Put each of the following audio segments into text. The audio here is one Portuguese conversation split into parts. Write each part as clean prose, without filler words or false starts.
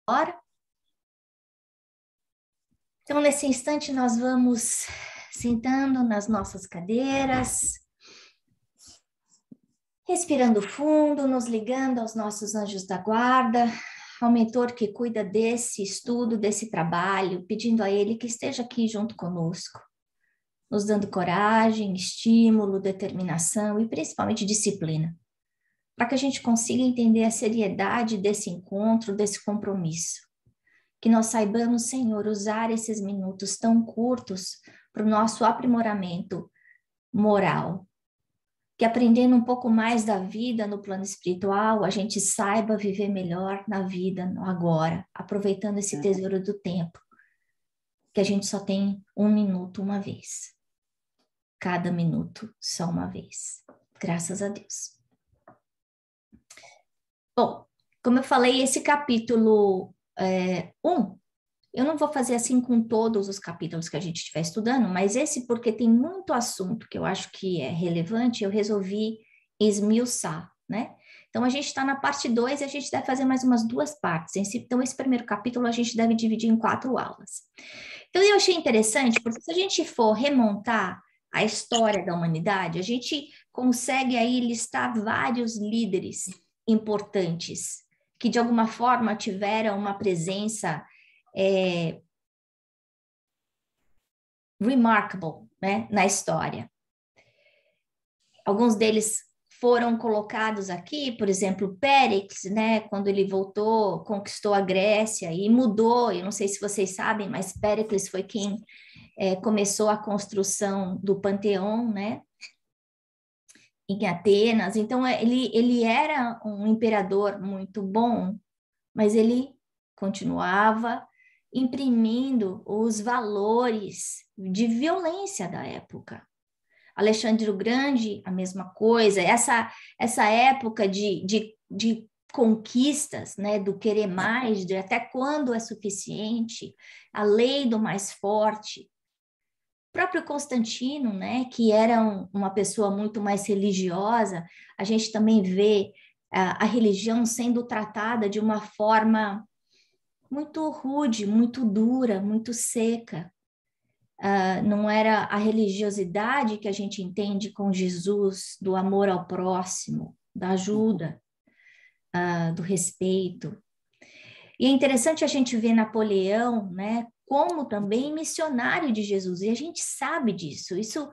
Hora. Então, nesse instante, nós vamos sentando nas nossas cadeiras, respirando fundo, nos ligando aos nossos anjos da guarda, ao mentor que cuida desse estudo, desse trabalho, pedindo a ele que esteja aqui junto conosco, nos dando coragem, estímulo, determinação e principalmente disciplina, para que a gente consiga entender a seriedade desse encontro, desse compromisso. Que nós saibamos, Senhor, usar esses minutos tão curtos para o nosso aprimoramento moral. Que aprendendo um pouco mais da vida no plano espiritual, a gente saiba viver melhor na vida, no agora, aproveitando esse tesouro do tempo, que a gente só tem um minuto uma vez. Cada minuto só uma vez. Graças a Deus. Bom, como eu falei, esse capítulo 1, eu não vou fazer assim com todos os capítulos que a gente estiver estudando, mas esse, porque tem muito assunto que eu acho que é relevante, eu resolvi esmiuçar, né? Então, a gente está na parte 2 e a gente deve fazer mais umas 2 partes. Então, esse primeiro capítulo a gente deve dividir em 4 aulas. Então, eu achei interessante, porque se a gente for remontar a história da humanidade, a gente consegue aí listar vários líderes importantes que, de alguma forma, tiveram uma presença remarkable, né, na história. Alguns deles foram colocados aqui, por exemplo, Péricles, né, quando ele voltou, conquistou a Grécia e mudou, eu não sei se vocês sabem, mas Péricles foi quem começou a construção do Panteão, né, em Atenas. Então, ele era um imperador muito bom, mas ele continuava imprimindo os valores de violência da época. Alexandre o Grande, a mesma coisa. Essa época de conquistas, né, do querer mais, de até quando é suficiente, a lei do mais forte. O próprio Constantino, né, que era uma pessoa muito mais religiosa, a gente também vê a religião sendo tratada de uma forma muito rude, muito dura, muito seca. Não era a religiosidade que a gente entende com Jesus, do amor ao próximo, da ajuda, do respeito. E é interessante a gente ver Napoleão, né, como também missionário de Jesus, e a gente sabe disso. Isso,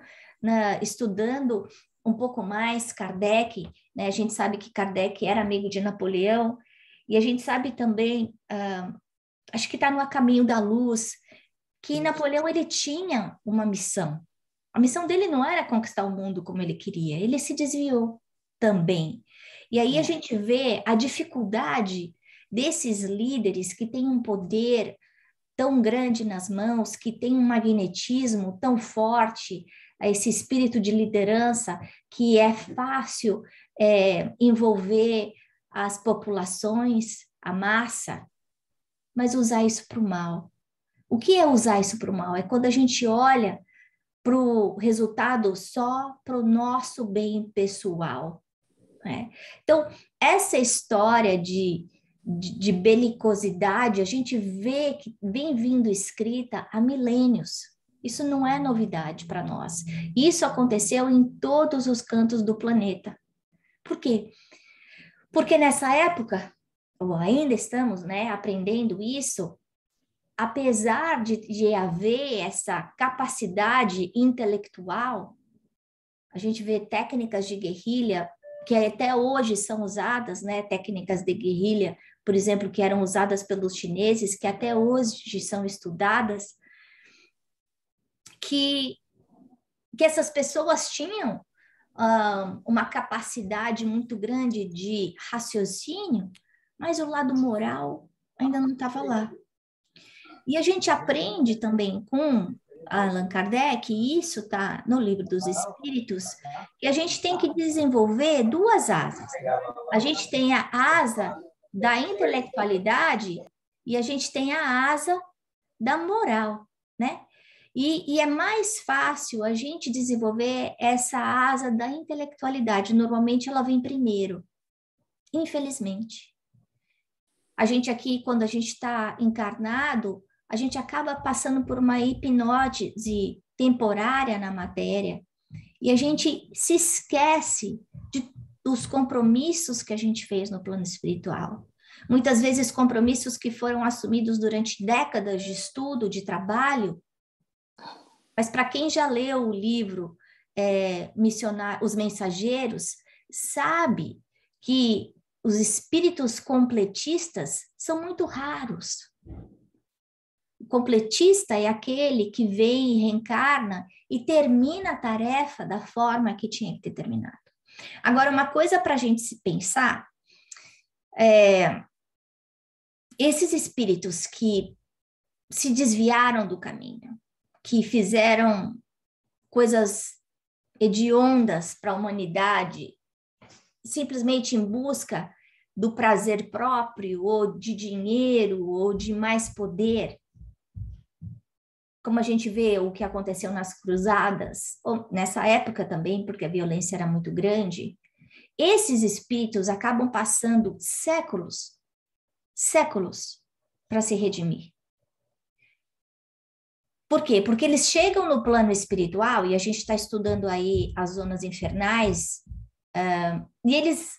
estudando um pouco mais Kardec, né, a gente sabe que Kardec era amigo de Napoleão, e a gente sabe também, acho que está no A Caminho da Luz, que Napoleão ele tinha uma missão. A missão dele não era conquistar o mundo como ele queria, ele se desviou também. E aí a gente vê a dificuldade desses líderes que têm um poder tão grande nas mãos, que têm um magnetismo tão forte, esse espírito de liderança que é fácil envolver as populações, a massa, mas usar isso para o mal. O que é usar isso para o mal? É quando a gente olha para o resultado só para o nosso bem pessoal. Né? Então, essa história de belicosidade, a gente vê que vem vindo escrita há milênios. Isso não é novidade para nós. Isso aconteceu em todos os cantos do planeta. Por quê? Porque nessa época, ou ainda estamos, né, aprendendo isso, apesar de haver essa capacidade intelectual, a gente vê técnicas de guerrilha que até hoje são usadas, né? Técnicas de guerrilha, por exemplo, que eram usadas pelos chineses, que até hoje são estudadas, que essas pessoas tinham uma capacidade muito grande de raciocínio, mas o lado moral ainda não estava lá. E a gente aprende também com Allan Kardec, e isso está no Livro dos Espíritos, que a gente tem que desenvolver 2 asas. A gente tem a asa da intelectualidade e a gente tem a asa da moral, né? E é mais fácil a gente desenvolver essa asa da intelectualidade. Normalmente ela vem primeiro, infelizmente. A gente aqui, quando a gente está encarnado, a gente acaba passando por uma hipnose temporária na matéria e a gente se esquece dos compromissos que a gente fez no plano espiritual. Muitas vezes compromissos que foram assumidos durante décadas de estudo, de trabalho, mas para quem já leu o livro Os Mensageiros, sabe que os espíritos completistas são muito raros. O completista é aquele que vem e reencarna e termina a tarefa da forma que tinha que ter terminado. Agora, uma coisa para a gente se pensar esses espíritos que se desviaram do caminho, que fizeram coisas hediondas para a humanidade, simplesmente em busca do prazer próprio, ou de dinheiro, ou de mais poder, como a gente vê o que aconteceu nas cruzadas, ou nessa época também, porque a violência era muito grande, esses espíritos acabam passando séculos para se redimir. Por quê? Porque eles chegam no plano espiritual, e a gente está estudando aí as zonas infernais, e eles,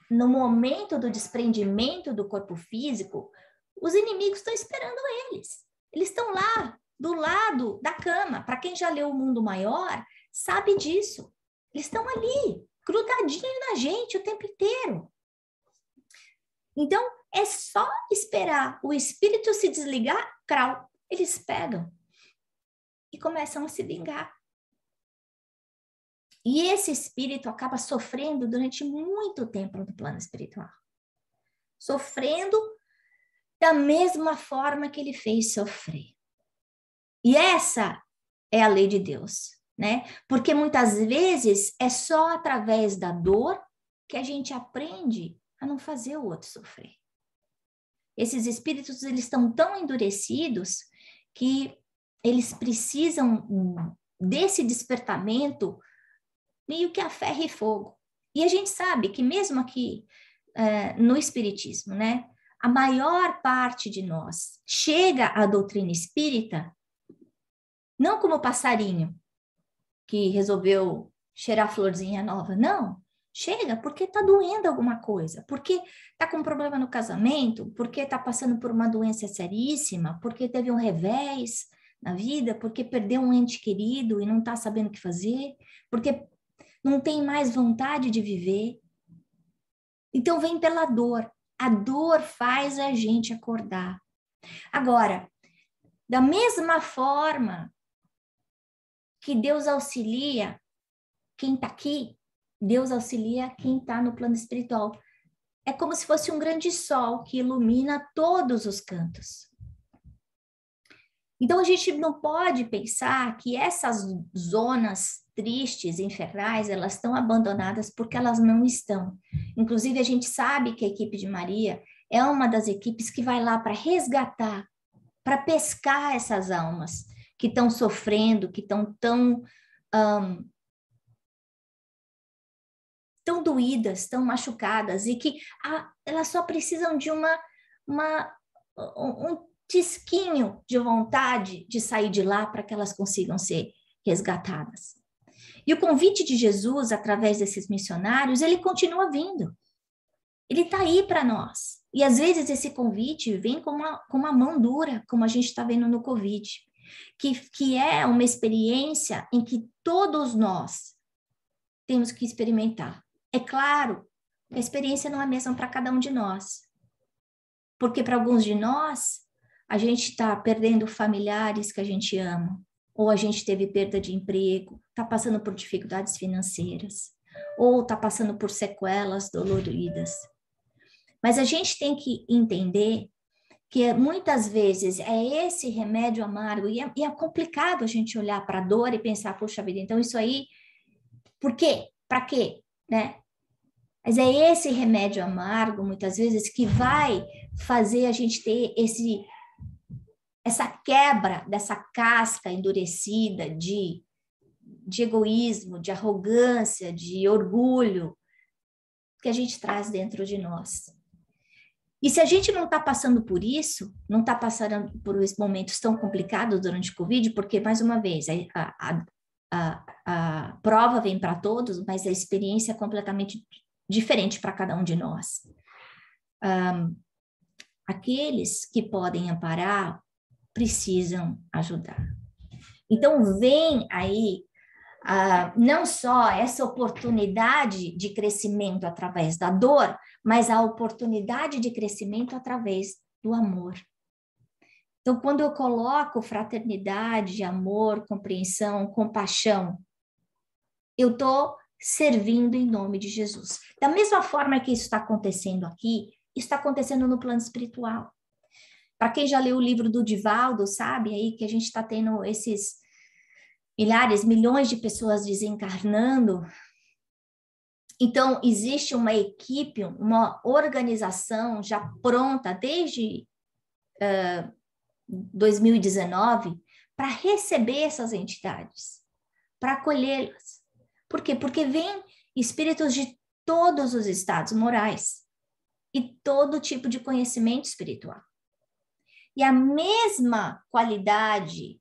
no momento do desprendimento do corpo físico, os inimigos estão esperando eles. Eles estão lá, do lado da cama. Para quem já leu O Mundo Maior, sabe disso. Eles estão ali, grudadinho na gente o tempo inteiro. Então, é só esperar o espírito se desligar, crau, eles pegam e começam a se vingar. E esse espírito acaba sofrendo durante muito tempo no plano espiritual. Sofrendo da mesma forma que ele fez sofrer. E essa é a lei de Deus, né? Porque muitas vezes é só através da dor que a gente aprende a não fazer o outro sofrer. Esses espíritos, eles estão tão endurecidos que eles precisam desse despertamento meio que a ferro e fogo. E a gente sabe que mesmo aqui no Espiritismo, né, a maior parte de nós chega à doutrina espírita não como passarinho que resolveu cheirar florzinha nova, não. Chega porque está doendo alguma coisa, porque está com um problema no casamento, porque está passando por uma doença seríssima, porque teve um revés na vida, porque perdeu um ente querido e não está sabendo o que fazer, porque não tem mais vontade de viver. Então vem pela dor. A dor faz a gente acordar. Agora, da mesma forma que Deus auxilia quem está aqui, Deus auxilia quem está no plano espiritual. É como se fosse um grande sol que ilumina todos os cantos. Então, a gente não pode pensar que essas zonas tristes, infernais, elas estão abandonadas porque elas não estão. Inclusive, a gente sabe que a equipe de Maria é uma das equipes que vai lá para resgatar, para pescar essas almas que estão sofrendo, que estão tão doídas, tão machucadas, e que elas só precisam de um tisquinho de vontade de sair de lá para que elas consigam ser resgatadas. E o convite de Jesus, através desses missionários, ele continua vindo. Ele está aí para nós. E às vezes esse convite vem com uma mão dura, como a gente está vendo no Covid, que é uma experiência em que todos nós temos que experimentar. É claro, a experiência não é a mesma para cada um de nós. Porque para alguns de nós, a gente está perdendo familiares que a gente ama, ou a gente teve perda de emprego, está passando por dificuldades financeiras, ou está passando por sequelas doloridas. Mas a gente tem que entender que muitas vezes é esse remédio amargo, e é complicado a gente olhar para a dor e pensar, poxa vida, então isso aí, por quê? Para quê? Né? Mas é esse remédio amargo, muitas vezes, que vai fazer a gente ter essa quebra dessa casca endurecida de egoísmo, de arrogância, de orgulho que a gente traz dentro de nós. E se a gente não está passando por isso, não está passando por esses momentos tão complicados durante o Covid, porque, mais uma vez, a prova vem para todos, mas a experiência é completamente diferente para cada um de nós. Aqueles que podem amparar precisam ajudar. Então, vem aí não só essa oportunidade de crescimento através da dor, mas a oportunidade de crescimento através do amor. Então, quando eu coloco fraternidade, amor, compreensão, compaixão, eu estou servindo em nome de Jesus. Da mesma forma que isso está acontecendo aqui, isso está acontecendo no plano espiritual. Para quem já leu o livro do Divaldo, sabe aí que a gente está tendo esses milhares, milhões de pessoas desencarnando. Então, existe uma equipe, uma organização já pronta desde 2019 para receber essas entidades, para acolhê-las. Por quê? Porque vêm espíritos de todos os estados morais e todo tipo de conhecimento espiritual. E a mesma qualidade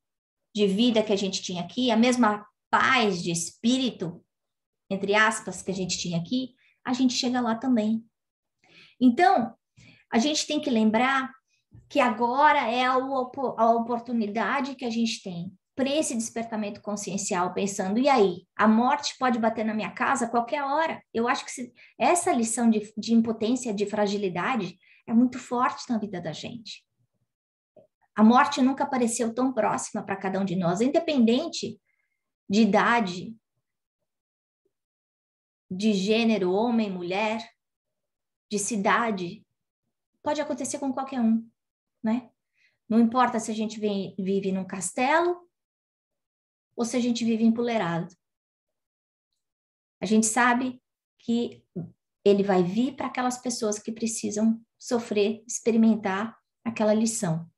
de vida que a gente tinha aqui, a mesma paz de espírito, entre aspas, que a gente tinha aqui, a gente chega lá também. Então, a gente tem que lembrar que agora é a oportunidade que a gente tem para esse despertamento consciencial, pensando, e aí, a morte pode bater na minha casa a qualquer hora. Eu acho que essa lição de impotência, de fragilidade, é muito forte na vida da gente. A morte nunca apareceu tão próxima para cada um de nós, independente de idade, de gênero, homem, mulher, de cidade. Pode acontecer com qualquer um, né? Não importa se a gente vive num castelo ou se a gente vive empoleirado. A gente sabe que ele vai vir para aquelas pessoas que precisam sofrer, experimentar aquela lição.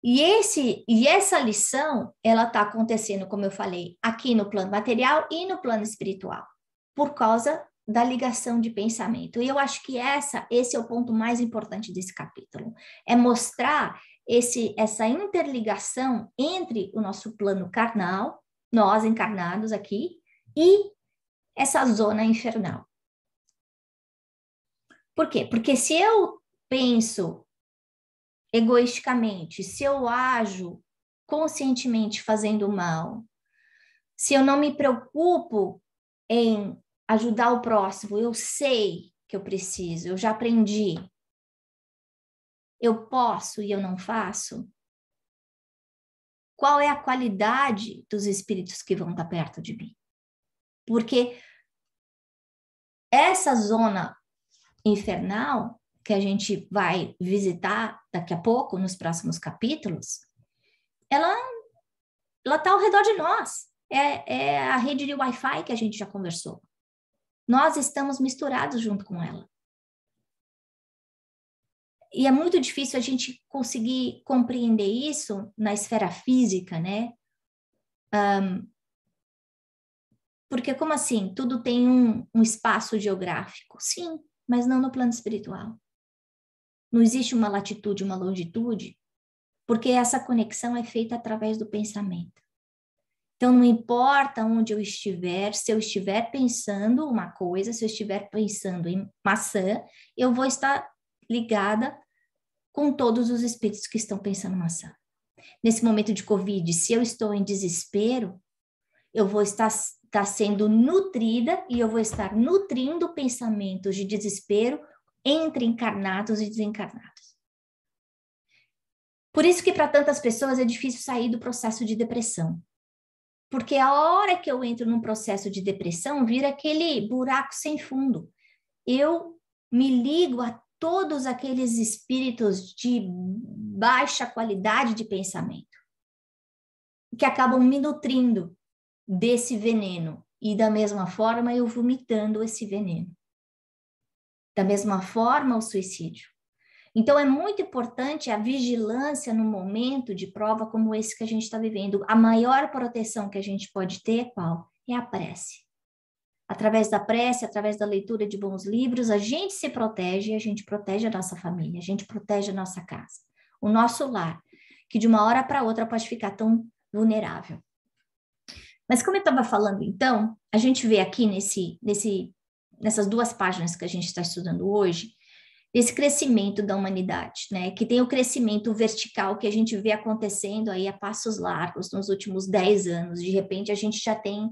E essa lição, ela está acontecendo, como eu falei, aqui no plano material e no plano espiritual, por causa da ligação de pensamento. E eu acho que esse é o ponto mais importante desse capítulo, é mostrar essa interligação entre o nosso plano carnal, nós encarnados aqui, e essa zona infernal. Por quê? Porque se eu penso egoisticamente, se eu ajo conscientemente fazendo mal, se eu não me preocupo em ajudar o próximo, eu sei que eu preciso, eu já aprendi, eu posso e eu não faço, qual é a qualidade dos espíritos que vão estar perto de mim? Porque essa zona infernal que a gente vai visitar daqui a pouco, nos próximos capítulos, ela está ao redor de nós. É a rede de Wi-Fi que a gente já conversou. Nós estamos misturados junto com ela. E é muito difícil a gente conseguir compreender isso na esfera física, né? Porque como assim? Tudo tem um espaço geográfico. Sim, mas não no plano espiritual. Não existe uma latitude, uma longitude, porque essa conexão é feita através do pensamento. Então, não importa onde eu estiver, se eu estiver pensando uma coisa, se eu estiver pensando em maçã, eu vou estar ligada com todos os espíritos que estão pensando em maçã. Nesse momento de Covid, se eu estou em desespero, eu vou estar sendo nutrida e eu vou estar nutrindo pensamentos de desespero entre encarnados e desencarnados. Por isso que para tantas pessoas é difícil sair do processo de depressão. Porque a hora que eu entro num processo de depressão, vira aquele buraco sem fundo. Eu me ligo a todos aqueles espíritos de baixa qualidade de pensamento, que acabam me nutrindo desse veneno. E da mesma forma, eu vomitando esse veneno. Da mesma forma, o suicídio. Então, é muito importante a vigilância no momento de prova como esse que a gente está vivendo. A maior proteção que a gente pode ter é qual? É a prece. através da prece, através da leitura de bons livros, a gente se protege, a gente protege a nossa família, a gente protege a nossa casa, o nosso lar, que de uma hora para outra pode ficar tão vulnerável. Mas como eu estava falando, então, a gente vê aqui nessas 2 páginas que a gente está estudando hoje, esse crescimento da humanidade, né? Que tem o crescimento vertical que a gente vê acontecendo aí a passos largos nos últimos 10 anos. De repente, a gente já tem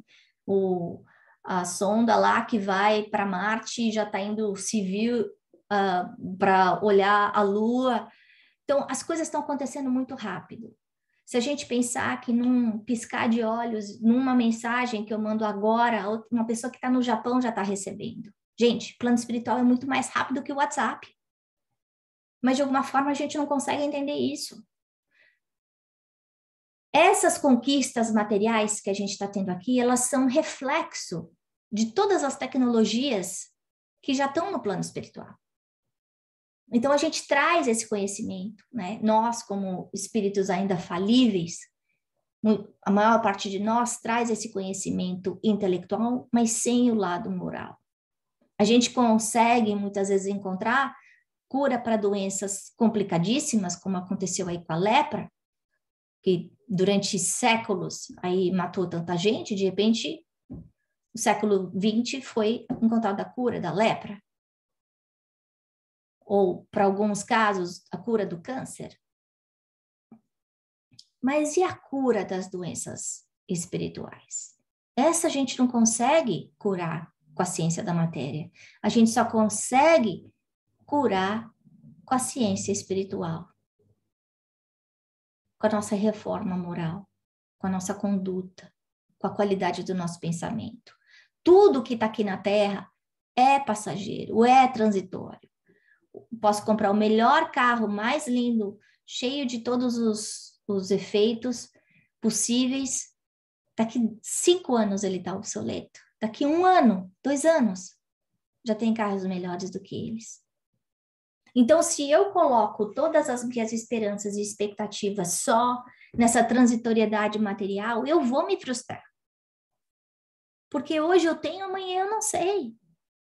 a sonda lá que vai para Marte, já está indo civil para olhar a Lua. Então, as coisas estão acontecendo muito rápido. Se a gente pensar que num piscar de olhos, numa mensagem que eu mando agora, uma pessoa que está no Japão já está recebendo. Gente, plano espiritual é muito mais rápido que o WhatsApp. Mas, de alguma forma, a gente não consegue entender isso. Essas conquistas materiais que a gente está tendo aqui, elas são reflexo de todas as tecnologias que já estão no plano espiritual. Então, a gente traz esse conhecimento, né? Nós, como espíritos ainda falíveis, a maior parte de nós traz esse conhecimento intelectual, mas sem o lado moral. A gente consegue, muitas vezes, encontrar cura para doenças complicadíssimas, como aconteceu aí com a lepra, que durante séculos aí matou tanta gente, de repente, no século XX foi encontrada a cura da lepra. Ou, para alguns casos, a cura do câncer. Mas e a cura das doenças espirituais? Essa a gente não consegue curar com a ciência da matéria. A gente só consegue curar com a ciência espiritual, com a nossa reforma moral, com a nossa conduta, com a qualidade do nosso pensamento. Tudo que está aqui na Terra é passageiro, é transitório. Posso comprar o melhor carro, mais lindo, cheio de todos os efeitos possíveis. Daqui 5 anos ele está obsoleto. Daqui 1 ano, 2 anos, já tem carros melhores do que eles. Então, se eu coloco todas as minhas esperanças e expectativas só nessa transitoriedade material, eu vou me frustrar. Porque hoje eu tenho, amanhã eu não sei.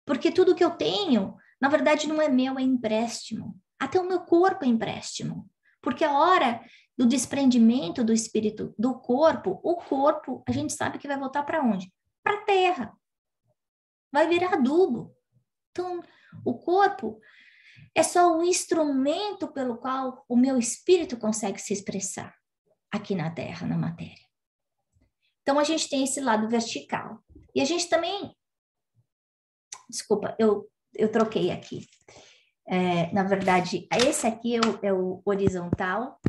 Porque tudo que eu tenho, na verdade, não é meu, é empréstimo. Até o meu corpo é empréstimo. Porque a hora do desprendimento do espírito do corpo, o corpo, a gente sabe que vai voltar para onde? Para a terra. Vai virar adubo. Então, o corpo é só um instrumento pelo qual o meu espírito consegue se expressar aqui na terra, na matéria. Então, a gente tem esse lado vertical. E a gente também... Desculpa, eu troquei aqui. Na verdade, esse aqui é o horizontal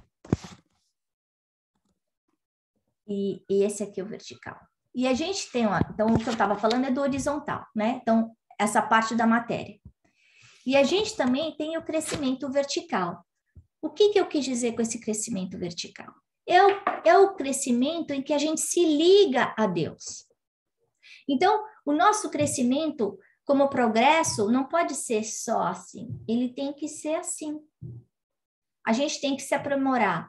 e esse aqui é o vertical. E a gente tem, então o que eu estava falando é do horizontal, né? Então, essa parte da matéria. E a gente também tem o crescimento vertical. O que eu quis dizer com esse crescimento vertical? É o crescimento em que a gente se liga a Deus. Então, o nosso crescimento como progresso não pode ser só assim, ele tem que ser assim. A gente tem que se aprimorar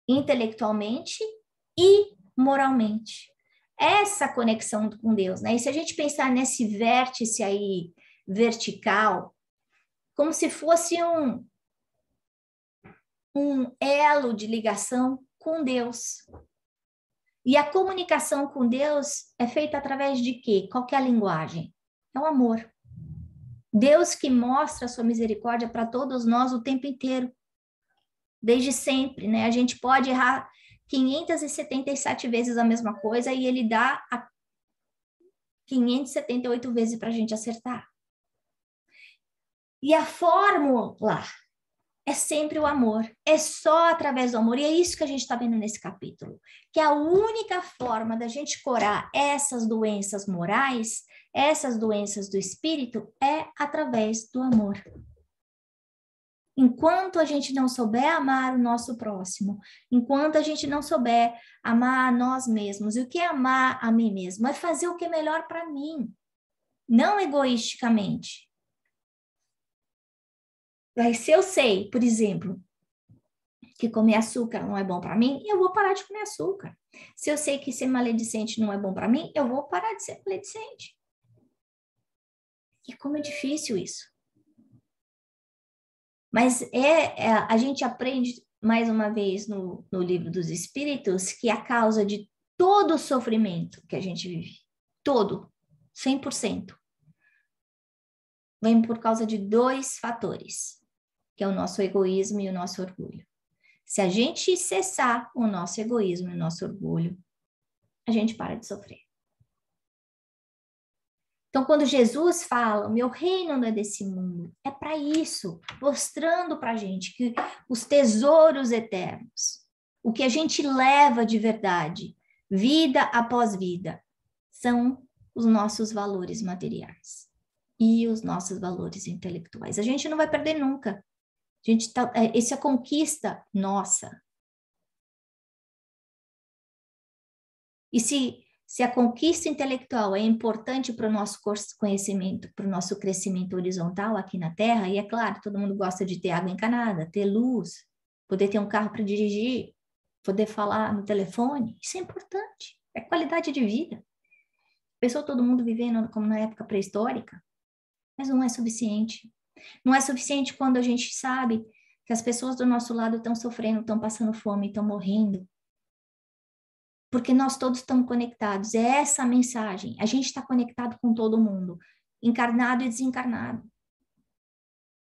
intelectualmente e moralmente. Essa conexão com Deus, né? E se a gente pensar nesse vértice aí vertical, como se fosse um elo de ligação com Deus. E a comunicação com Deus é feita através de quê? Qual que é a linguagem? É o amor. Deus que mostra a sua misericórdia para todos nós o tempo inteiro. Desde sempre, né? A gente pode errar 577 vezes a mesma coisa e ele dá 578 vezes para a gente acertar. E a fórmula é sempre o amor. É só através do amor. E é isso que a gente está vendo nesse capítulo. Que a única forma da gente curar essas doenças morais, essas doenças do espírito, é através do amor. Enquanto a gente não souber amar o nosso próximo, enquanto a gente não souber amar a nós mesmos, e o que é amar a mim mesmo? É fazer o que é melhor para mim, não egoisticamente. Se eu sei, por exemplo, que comer açúcar não é bom para mim, eu vou parar de comer açúcar. Se eu sei que ser maledicente não é bom para mim, eu vou parar de ser maledicente. E como é difícil isso. Mas a gente aprende, mais uma vez, no Livro dos Espíritos, que a causa de todo o sofrimento que a gente vive, todo, 100%, vem por causa de 2 fatores, que é o nosso egoísmo e o nosso orgulho. Se a gente cessar o nosso egoísmo e o nosso orgulho, a gente para de sofrer. Então, quando Jesus fala, o meu reino não é desse mundo, é para isso, mostrando para a gente que os tesouros eternos, o que a gente leva de verdade, vida após vida, são os nossos valores materiais e os nossos valores intelectuais. A gente não vai perder nunca. Essa é a conquista nossa. E se a conquista intelectual é importante para o nosso conhecimento, para o nosso crescimento horizontal aqui na Terra, e é claro, todo mundo gosta de ter água encanada, ter luz, poder ter um carro para dirigir, poder falar no telefone, isso é importante, é qualidade de vida. Pensou todo mundo vivendo como na época pré-histórica, mas não é suficiente. Não é suficiente quando a gente sabe que as pessoas do nosso lado estão sofrendo, estão passando fome, estão morrendo. Porque nós todos estamos conectados. É essa a mensagem. A gente está conectado com todo mundo, encarnado e desencarnado.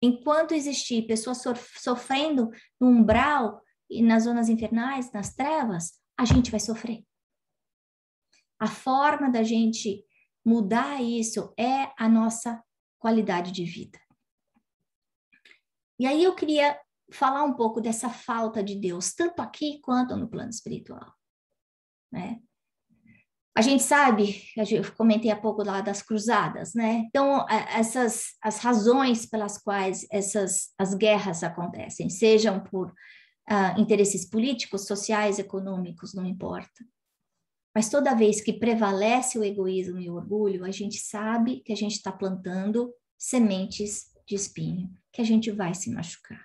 Enquanto existir pessoas sofrendo no umbral e nas zonas infernais, nas trevas, a gente vai sofrer. A forma da gente mudar isso é a nossa qualidade de vida. E aí eu queria falar um pouco dessa falta de Deus, tanto aqui quanto no plano espiritual, né? A gente sabe, eu comentei há pouco lá das cruzadas, né? Então, as razões pelas quais as guerras acontecem, sejam por interesses políticos, sociais, econômicos, não importa. Mas toda vez que prevalece o egoísmo e o orgulho, a gente sabe que a gente está plantando sementes de espinho, que a gente vai se machucar.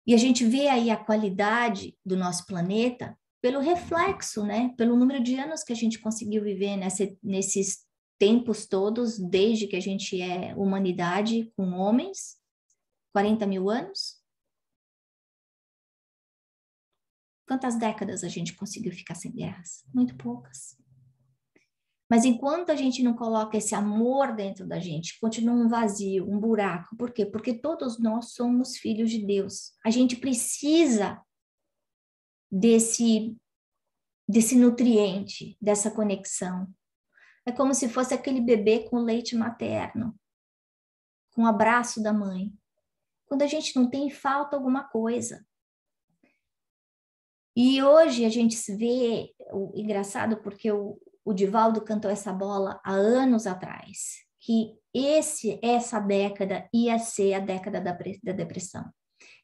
E a gente vê aí a qualidade do nosso planeta pelo reflexo, né? Pelo número de anos que a gente conseguiu viver nesses tempos todos, desde que a gente é humanidade com homens, 40 mil anos. Quantas décadas a gente conseguiu ficar sem guerras? Muito poucas. Mas enquanto a gente não coloca esse amor dentro da gente, continua um vazio, um buraco. Por quê? Porque todos nós somos filhos de Deus. A gente precisa desse nutriente, dessa conexão. É como se fosse aquele bebê com leite materno, com o abraço da mãe. Quando a gente não tem, falta alguma coisa. E hoje a gente se vê, engraçado porque o Divaldo cantou essa bola há anos atrás, que essa década ia ser a década da depressão.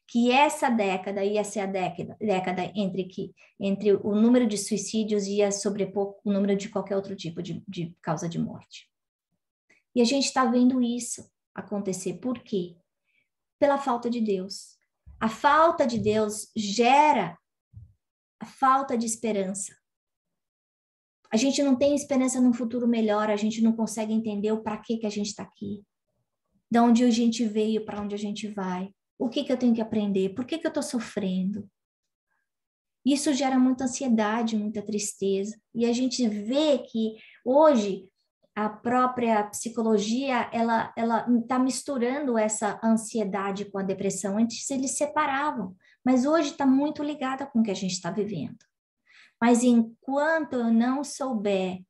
Que essa década ia ser a década entre o número de suicídios ia sobrepor o número de qualquer outro tipo de causa de morte. E a gente está vendo isso acontecer. Por quê? Pela falta de Deus. A falta de Deus gera a falta de esperança. A gente não tem esperança num futuro melhor, a gente não consegue entender o para que a gente está aqui. De onde a gente veio, para onde a gente vai. O que eu tenho que aprender? Por que eu estou sofrendo? Isso gera muita ansiedade, muita tristeza. E a gente vê que hoje a própria psicologia, ela está misturando essa ansiedade com a depressão. Antes eles separavam, mas hoje está muito ligada com o que a gente está vivendo. Mas enquanto eu não souber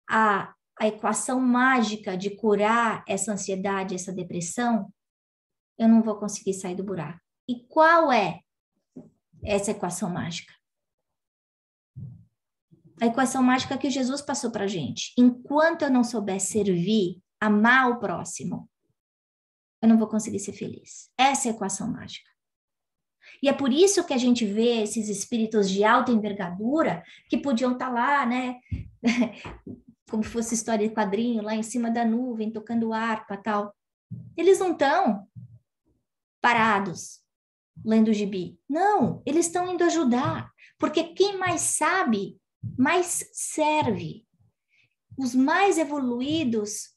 a equação mágica de curar essa ansiedade, essa depressão, eu não vou conseguir sair do buraco. E qual é essa equação mágica? A equação mágica que Jesus passou para a gente. Enquanto eu não souber servir, amar o próximo, eu não vou conseguir ser feliz. Essa é a equação mágica. E é por isso que a gente vê esses espíritos de alta envergadura que podiam estar lá, né? Como fosse história de quadrinho, lá em cima da nuvem, tocando harpa, tal. Eles não estão parados, lendo gibi. Não, eles estão indo ajudar. Porque quem mais sabe, mais serve. Os mais evoluídos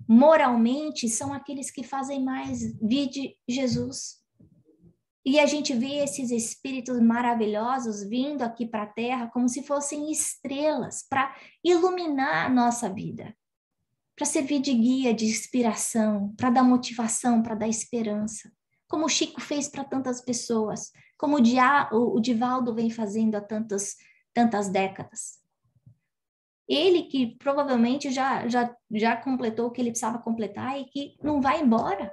moralmente são aqueles que fazem mais, vide Jesus. E a gente vê esses espíritos maravilhosos vindo aqui para a Terra como se fossem estrelas para iluminar a nossa vida, para servir de guia, de inspiração, para dar motivação, para dar esperança. Como o Chico fez para tantas pessoas, como o Divaldo vem fazendo há tantas décadas. Ele que provavelmente já completou o que ele precisava completar e que não vai embora.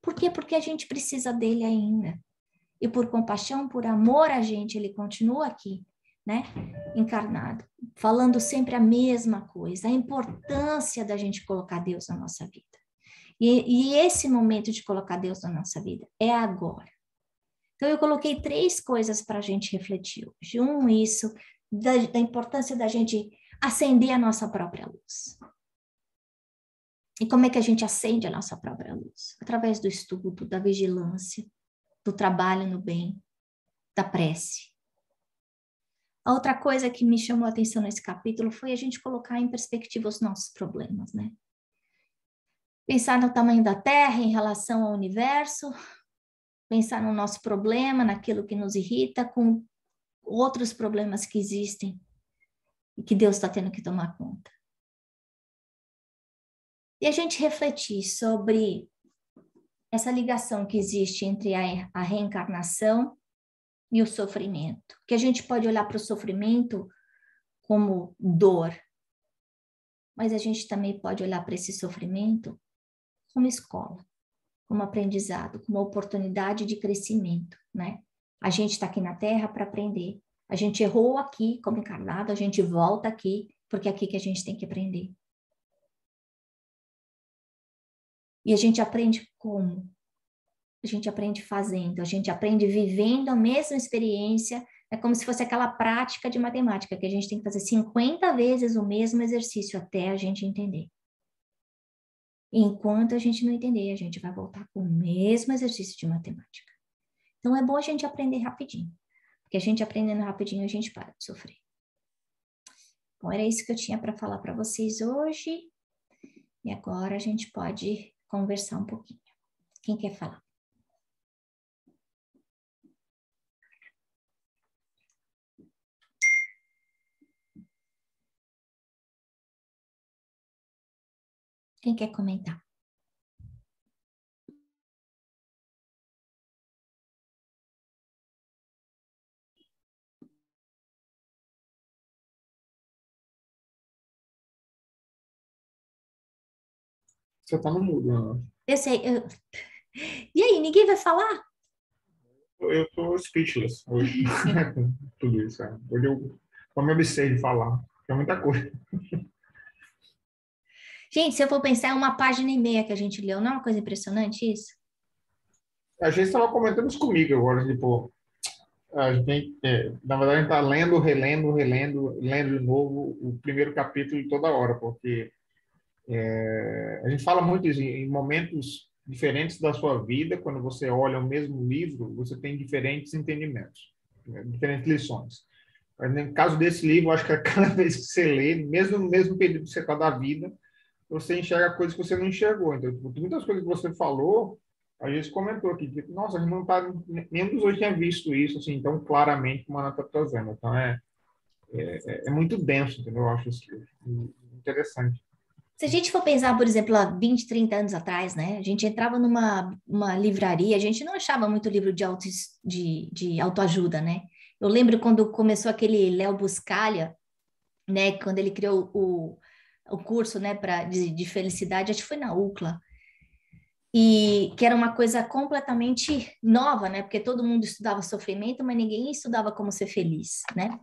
Por quê? Porque a gente precisa dele ainda. E por compaixão, por amor a gente, ele continua aqui, né? Encarnado, falando sempre a mesma coisa, a importância da gente colocar Deus na nossa vida. E esse momento de colocar Deus na nossa vida é agora. Então, eu coloquei 3 coisas para a gente refletir hoje. Isso, da importância da gente acender a nossa própria luz. E como é que a gente acende a nossa própria luz? Através do estudo, da vigilância, do trabalho no bem, da prece. A outra coisa que me chamou a atenção nesse capítulo foi a gente colocar em perspectiva os nossos problemas, né? Pensar no tamanho da Terra em relação ao universo, pensar no nosso problema, naquilo que nos irrita, com outros problemas que existem e que Deus está tendo que tomar conta. E a gente refletir sobre essa ligação que existe entre a reencarnação e o sofrimento. Que a gente pode olhar para o sofrimento como dor, mas a gente também pode olhar para esse sofrimento como escola, como aprendizado, como oportunidade de crescimento, né? A gente está aqui na Terra para aprender. A gente errou aqui como encarnado, a gente volta aqui, porque é aqui que a gente tem que aprender. E a gente aprende como? A gente aprende fazendo, a gente aprende vivendo a mesma experiência. É como se fosse aquela prática de matemática, que a gente tem que fazer 50 vezes o mesmo exercício até a gente entender. E enquanto a gente não entender, a gente vai voltar com o mesmo exercício de matemática. Então, é bom a gente aprender rapidinho. Porque a gente aprendendo rapidinho, a gente para de sofrer. Bom, era isso que eu tinha para falar para vocês hoje. E agora a gente pode conversar um pouquinho. Quem quer falar? Quem quer comentar? Você tá no mudo, Ana. Eu sei. E aí, ninguém vai falar? Eu tô speechless hoje. Tudo isso, é. Hoje eu só me obsessei de falar. É muita coisa. Gente, se eu for pensar, é 1,5 página que a gente leu. Não é uma coisa impressionante isso? A gente estava comentando isso comigo agora, tipo, a gente, na verdade, a gente tá lendo, lendo de novo o primeiro capítulo toda hora, porque a gente fala muito isso em momentos diferentes da sua vida, quando você olha o mesmo livro, você tem diferentes entendimentos, né, diferentes lições. Mas no caso desse livro, eu acho que a cada vez que você lê, mesmo no mesmo período que você está da vida, você enxerga coisas que você não enxergou. Então, tipo, muitas coisas que você falou, a gente comentou aqui, tipo, nossa, a gente não tá, nenhum dos dois tinha visto isso assim tão claramente como a Ana está trazendo. Então, é muito denso, entendeu? Eu acho isso interessante. Se a gente for pensar, por exemplo, há 20, 30 anos atrás, né? A gente entrava numa livraria, a gente não achava muito livro de autoajuda, né? Eu lembro quando começou aquele Léo Buscaglia, né? Quando ele criou o curso, né, de felicidade, acho que foi na UCLA. E que era uma coisa completamente nova, né? Porque todo mundo estudava sofrimento, mas ninguém estudava como ser feliz, né?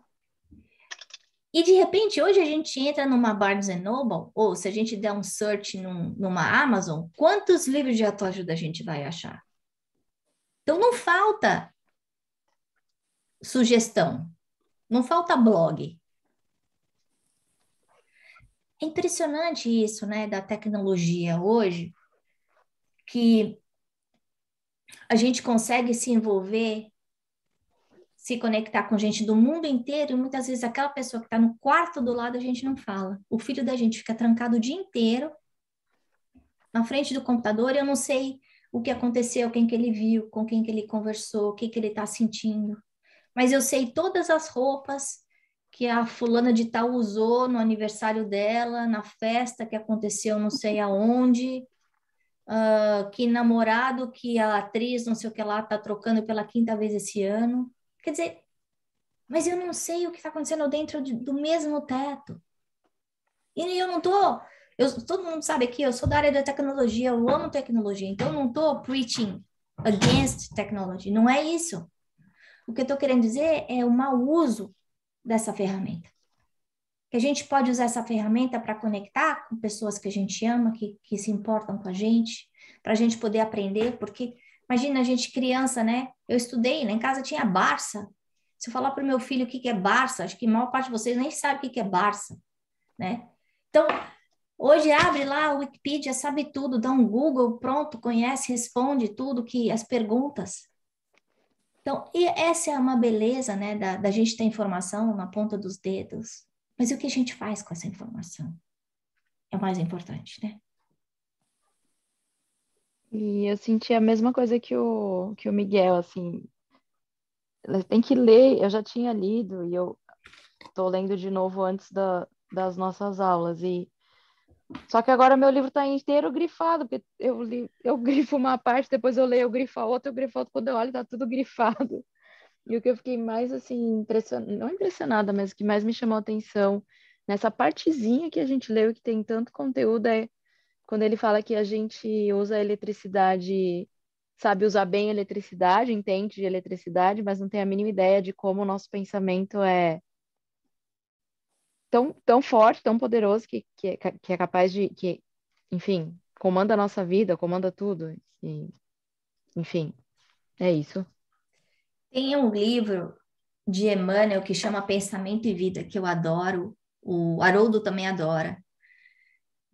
E de repente, hoje a gente entra numa Barnes Noble, ou se a gente der um search numa Amazon, quantos livros de autoajuda a gente vai achar? Então não falta sugestão, não falta blog. É impressionante isso, né, da tecnologia hoje, que a gente consegue se envolver se conectar com gente do mundo inteiro, e muitas vezes aquela pessoa que está no quarto do lado a gente não fala. O filho da gente fica trancado o dia inteiro na frente do computador e eu não sei o que aconteceu, quem que ele viu, com quem que ele conversou, o que que ele está sentindo. Mas eu sei todas as roupas que a fulana de tal usou no aniversário dela, na festa que aconteceu não sei aonde, que namorado que a atriz não sei o que lá está trocando pela quinta vez esse ano. Quer dizer, mas eu não sei o que está acontecendo dentro do mesmo teto. E eu não tô, todo mundo sabe aqui, eu sou da área da tecnologia, eu amo tecnologia, então eu não tô preaching against technology, não é isso. O que eu estou querendo dizer é o mau uso dessa ferramenta. Que a gente pode usar essa ferramenta para conectar com pessoas que a gente ama, que se importam com a gente, para a gente poder aprender, porque imagina a gente criança, né? Eu estudei, lá em casa tinha Barça. Se eu falar para o meu filho o que é Barça, acho que a maior parte de vocês nem sabe o que é Barça, né? Então, hoje abre lá o Wikipedia, sabe tudo, dá um Google, pronto, conhece, responde tudo que as perguntas. Então, e essa é uma beleza, né, da gente ter informação na ponta dos dedos. Mas e o que a gente faz com essa informação? É o mais importante, né? E eu senti a mesma coisa que o Miguel, assim, tem que ler, eu já tinha lido e eu tô lendo de novo antes das nossas aulas, e só que agora meu livro está inteiro grifado, porque eu grifo uma parte, depois eu leio, eu grifo a outra, eu grifo a outra, quando eu olho tá tudo grifado. E o que eu fiquei mais, assim, impressionada, não impressionada, mas o que mais me chamou a atenção nessa partezinha que a gente leu, que tem tanto conteúdo, é quando ele fala que a gente usa a eletricidade, sabe usar bem a eletricidade, entende de eletricidade, mas não tem a mínima ideia de como o nosso pensamento é tão forte, tão poderoso, que é capaz de, que, enfim, comanda a nossa vida, comanda tudo. E, enfim, é isso. Tem um livro de Emmanuel que chama Pensamento e Vida, que eu adoro, o Haroldo também adora.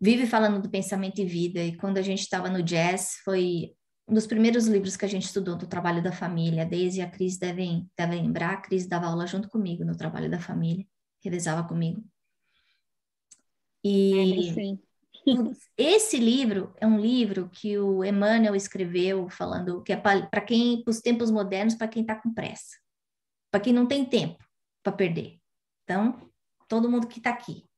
Vive falando do pensamento e vida, e quando a gente estava no jazz, foi um dos primeiros livros que a gente estudou do trabalho da família. A Deise e a Cris devem lembrar, a Cris dava aula junto comigo no trabalho da família, revezava comigo. Lembro, E sim. esse livro é um livro que o Emmanuel escreveu falando que é para quem, para os tempos modernos, para quem está com pressa, para quem não tem tempo para perder. Então, todo mundo que está aqui.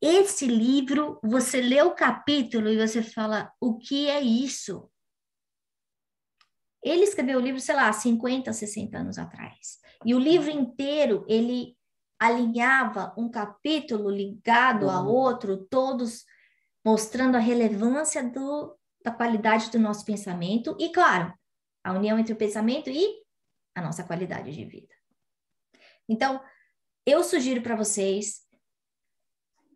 Esse livro, você lê o capítulo e você fala, o que é isso? Ele escreveu o livro, sei lá, 50, 60 anos atrás. E o livro inteiro, ele alinhava um capítulo ligado a outro, todos mostrando a relevância da qualidade do nosso pensamento e, claro, a união entre o pensamento e a nossa qualidade de vida. Então, eu sugiro para vocês,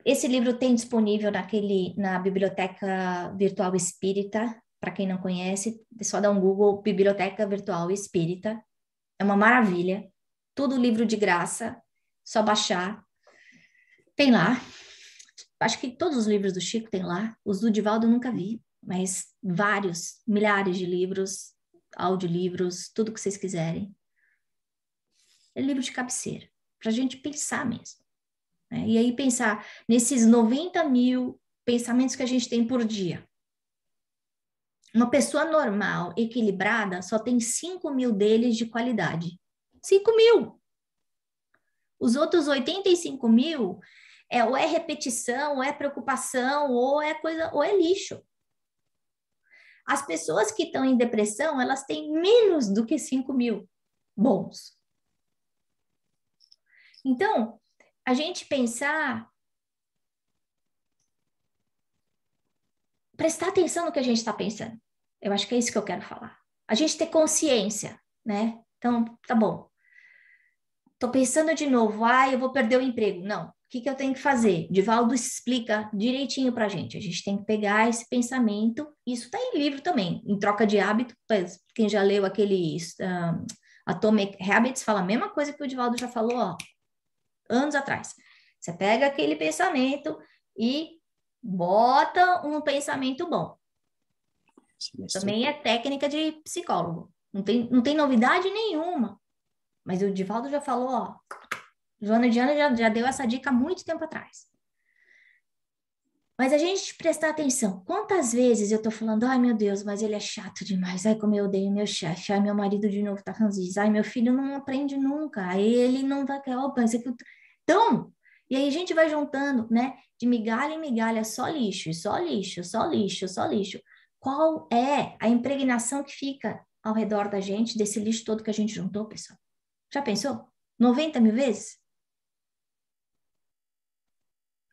esse livro tem disponível na Biblioteca Virtual Espírita, para quem não conhece, é só dar um Google, Biblioteca Virtual Espírita, é uma maravilha, tudo livro de graça, só baixar, tem lá, acho que todos os livros do Chico tem lá, os do Divaldo eu nunca vi, mas vários, milhares de livros, audiolivros, tudo que vocês quiserem. É livro de cabeceira, para a gente pensar mesmo. Né? E aí pensar nesses 90 mil pensamentos que a gente tem por dia. Uma pessoa normal, equilibrada, só tem 5 mil deles de qualidade. 5 mil! Os outros 85 mil ou é repetição, ou é preocupação, ou é coisa, ou é lixo. As pessoas que estão em depressão, elas têm menos do que 5 mil bons. Então, a gente pensar, prestar atenção no que a gente está pensando. Eu acho que é isso que eu quero falar. A gente ter consciência, né? Então, tá bom. Tô pensando de novo, eu vou perder o emprego. Não, o que eu tenho que fazer? Divaldo explica direitinho pra gente. A gente tem que pegar esse pensamento, isso tá em livro também, em Troca de Hábito, quem já leu aquele Atomic Habits, fala a mesma coisa que o Divaldo já falou, anos atrás. Você pega aquele pensamento e bota um pensamento bom. Também é técnica de psicólogo. Não tem novidade nenhuma. Mas o Divaldo já falou, ó, Joana Diana já deu essa dica há muito tempo atrás. Mas a gente prestar atenção, quantas vezes eu tô falando, ai meu Deus, mas ele é chato demais, ai como eu odeio meu chefe, ai meu marido de novo tá ranzinza, ai meu filho não aprende nunca, ai ele não vai... Opa, isso aqui... Então, e aí a gente vai juntando, né, de migalha em migalha, só lixo, só lixo, só lixo, só lixo. Qual é a impregnação que fica ao redor da gente, desse lixo todo que a gente juntou, pessoal? Já pensou? 90 mil vezes?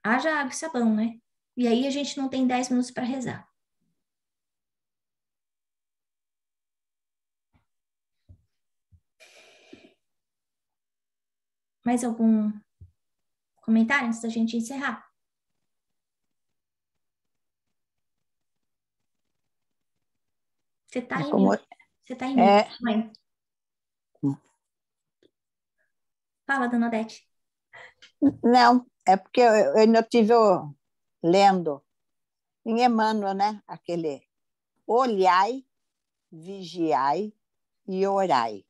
Haja água e sabão, né? E aí a gente não tem 10 minutos para rezar. Mais algum comentário antes da gente encerrar? Você está em mute. Você está em mute, mãe. Fala, dona Odete. Não, é porque eu ainda estive lendo em Emmanuel, né? Aquele olhai, vigiai e orai.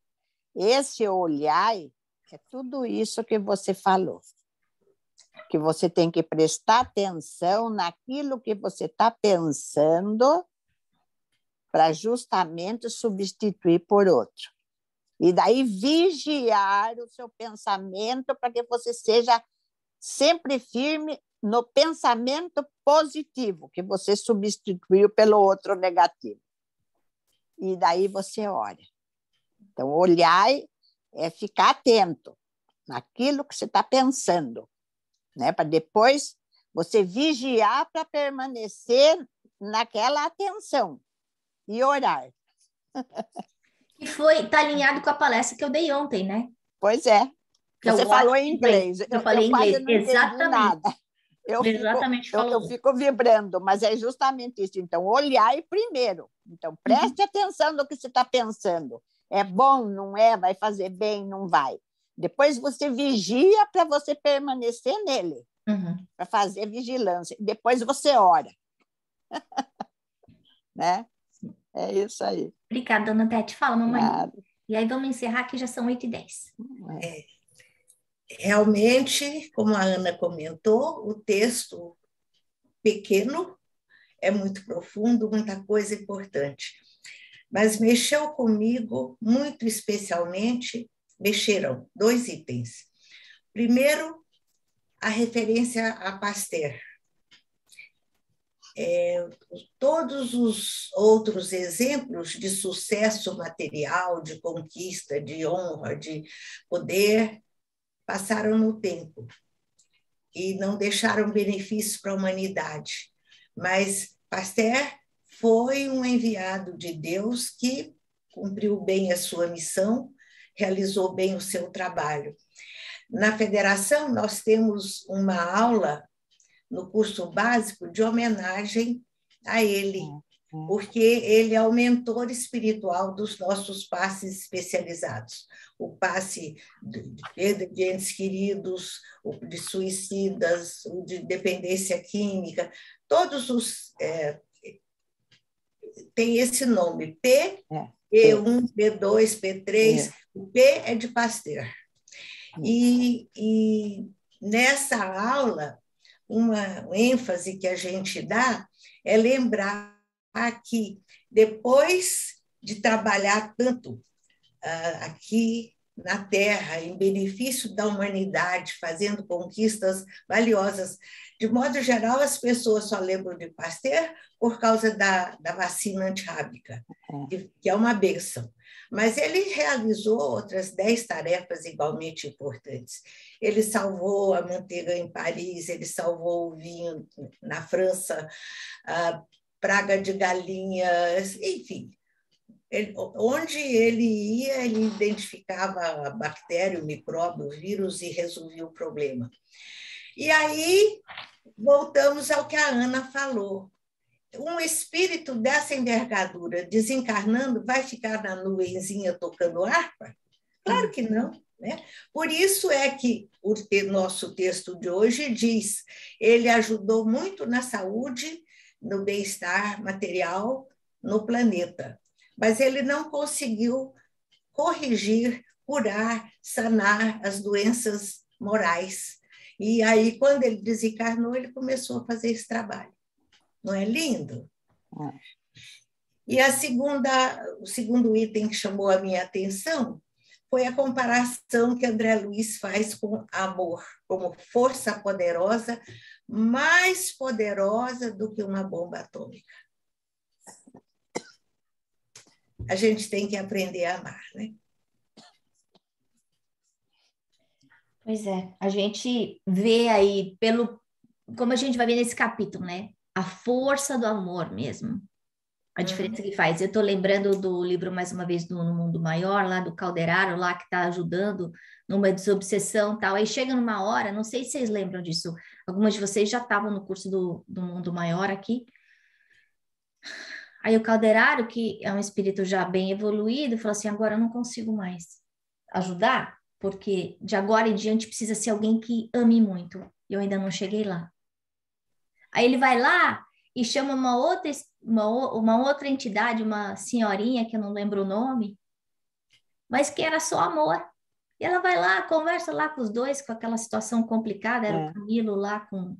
Esse olhai é tudo isso que você falou, que você tem que prestar atenção naquilo que você está pensando para justamente substituir por outro. E daí vigiar o seu pensamento para que você seja sempre firme no pensamento positivo, que você substituiu pelo outro negativo. E daí você ora. Então, olhar é ficar atento naquilo que você está pensando, né? Para depois você vigiar para permanecer naquela atenção e orar. Que está alinhado com a palestra que eu dei ontem, né? Pois é. Você falou em inglês. Eu falei em inglês, não exatamente. Nada. Eu fico vibrando, mas é justamente isso. Então, olhar primeiro. Então, preste atenção no que você está pensando. É bom, não é? Vai fazer bem, não vai. Depois você vigia para você permanecer nele, para fazer vigilância. Depois você ora. Né? É isso aí. Obrigada, dona Tete. Fala, mamãe. Nada. E aí vamos encerrar, que já são 8h10. Realmente, como a Ana comentou, o texto pequeno é muito profundo, muita coisa importante. Mas mexeu comigo, muito especialmente, mexeram 2 itens. Primeiro, a referência a Pasteur. Todos os outros exemplos de sucesso material, de conquista, de honra, de poder, passaram no tempo e não deixaram benefícios para a humanidade. Mas Pasteur foi um enviado de Deus que cumpriu bem a sua missão, realizou bem o seu trabalho. Na federação, nós temos uma aula no curso básico de homenagem a ele, porque ele é o mentor espiritual dos nossos passes especializados. O passe de perda de entes queridos, o de suicidas, o de dependência química, todos os... tem esse nome, P, P1, P2, P3, o P é de Pasteur. E nessa aula, uma ênfase que a gente dá é lembrar que depois de trabalhar tanto aqui na Terra, em benefício da humanidade, fazendo conquistas valiosas, de modo geral, as pessoas só lembram de Pasteur por causa da vacina antirrábica, que é uma bênção. Mas ele realizou outras 10 tarefas igualmente importantes. Ele salvou a manteiga em Paris, ele salvou o vinho na França, a praga de galinhas, enfim. Onde ele ia, ele identificava a bactéria, o micróbio, o vírus e resolvia o problema. E aí, voltamos ao que a Ana falou. Um espírito dessa envergadura desencarnando vai ficar na nuvenzinha tocando harpa? Claro que não. Né? Por isso é que o nosso texto de hoje diz: ele ajudou muito na saúde, no bem-estar material, no planeta. mas ele não conseguiu corrigir, curar, sanar as doenças morais. E aí, quando ele desencarnou, ele começou a fazer esse trabalho. Não é lindo? E o segundo item que chamou a minha atenção foi a comparação que André Luiz faz com amor, como força poderosa, mais poderosa do que uma bomba atômica. A gente tem que aprender a amar, né? Pois é, a gente vê aí, como a gente vai ver nesse capítulo, né? A força do amor mesmo. A diferença que faz. Eu estou lembrando do livro, mais uma vez, No Mundo Maior, lá do Calderaro, lá que está ajudando numa desobsessão e tal. Aí chega numa hora, não sei se vocês lembram disso, algumas de vocês já estavam no curso do Mundo Maior aqui. Aí o Calderaro, que é um espírito já bem evoluído, falou assim, agora eu não consigo mais ajudar, porque de agora em diante precisa ser alguém que ame muito. E eu ainda não cheguei lá. Aí ele vai lá e chama uma outra entidade, uma senhorinha, que eu não lembro o nome, mas que era só amor. E ela vai lá, conversa lá com os dois, com aquela situação complicada, era o Camilo lá com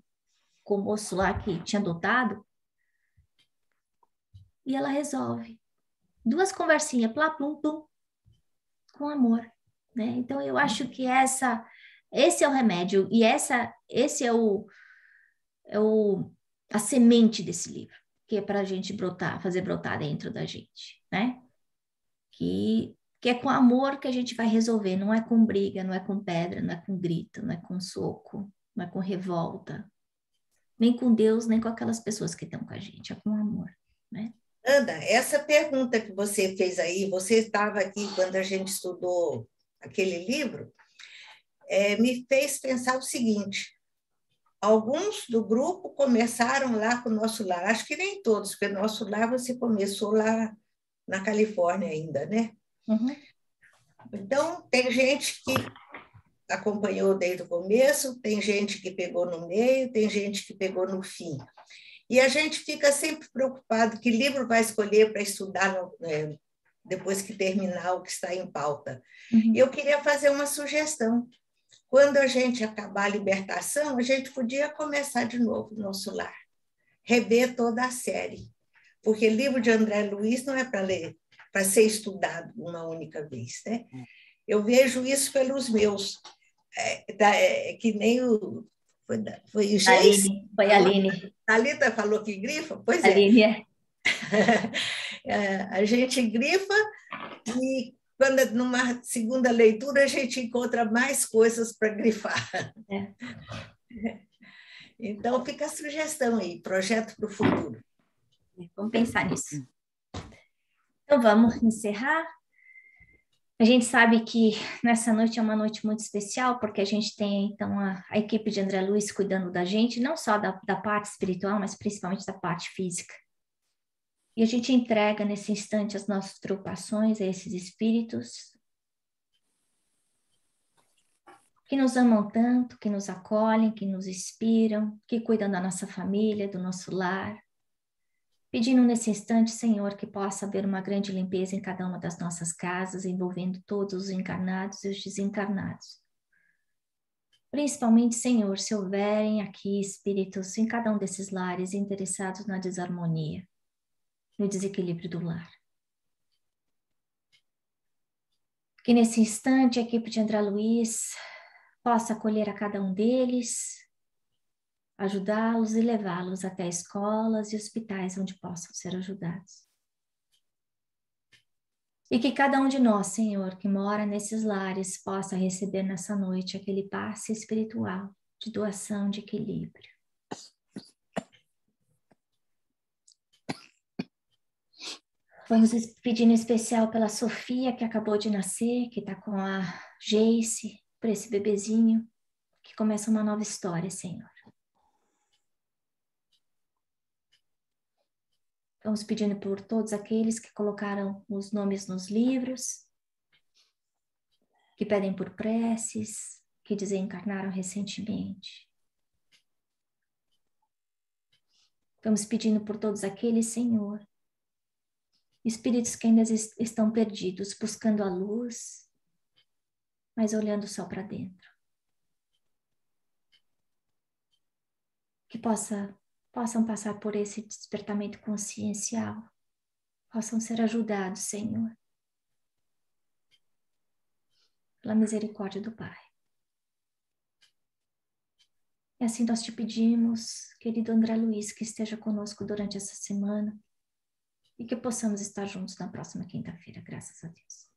o moço lá que tinha adotado, e ela resolve. 2 conversinhas, plá, plum, plum, com amor, né? Então, eu acho que esse é o remédio, e esse é a semente desse livro, que é para a gente fazer brotar dentro da gente, né? Que é com amor que a gente vai resolver, não é com briga, não é com pedra, não é com grito, não é com soco, não é com revolta, nem com Deus, nem com aquelas pessoas que estão com a gente, é com amor, né? Ana, essa pergunta que você fez aí, você estava aqui quando a gente estudou aquele livro, me fez pensar o seguinte: alguns do grupo começaram lá com o Nosso Lar, acho que nem todos, porque o Nosso Lar você começou lá na Califórnia ainda, né? Uhum. Então, tem gente que acompanhou desde o começo, tem gente que pegou no meio, tem gente que pegou no fim. E a gente fica sempre preocupado que livro vai escolher para estudar depois que terminar o que está em pauta. Uhum. E eu queria fazer uma sugestão. Quando a gente acabar a libertação, a gente podia começar de novo o Nosso Lar, rever toda a série, porque livro de André Luiz não é para ler, para ser estudado uma única vez, né? Eu vejo isso pelos meus, que nem foi o Geis? Foi a Aline. A Thalita falou que grifa? Pois Aline, a gente grifa e quando numa segunda leitura a gente encontra mais coisas para grifar. Então fica a sugestão aí, projeto para o futuro. Vamos pensar nisso. Então vamos encerrar. A gente sabe que nessa noite é uma noite muito especial, porque a gente tem, então, a equipe de André Luiz cuidando da gente, não só da parte espiritual, mas principalmente da parte física. E a gente entrega nesse instante as nossas preocupações a esses espíritos que nos amam tanto, que nos acolhem, que nos inspiram, que cuidam da nossa família, do nosso lar. Pedindo nesse instante, Senhor, que possa haver uma grande limpeza em cada uma das nossas casas, envolvendo todos os encarnados e os desencarnados. Principalmente, Senhor, se houverem aqui espíritos em cada um desses lares interessados na desarmonia, no desequilíbrio do lar. Que nesse instante a equipe de André Luiz possa acolher a cada um deles, ajudá-los e levá-los até escolas e hospitais onde possam ser ajudados. E que cada um de nós, Senhor, que mora nesses lares, possa receber nessa noite aquele passe espiritual de doação, de equilíbrio. Vamos pedir em especial pela Sofia, que acabou de nascer, que está com a Geice, por esse bebezinho, que começa uma nova história, Senhor. Vamos pedindo por todos aqueles que colocaram os nomes nos livros, que pedem por preces, que desencarnaram recentemente. Vamos pedindo por todos aqueles, Senhor, Espíritos que ainda estão perdidos, buscando a luz, mas olhando só para dentro. Que possam passar por esse despertamento consciencial, possam ser ajudados, Senhor, pela misericórdia do Pai. E assim nós te pedimos, querido André Luiz, que esteja conosco durante essa semana e que possamos estar juntos na próxima quinta-feira, graças a Deus.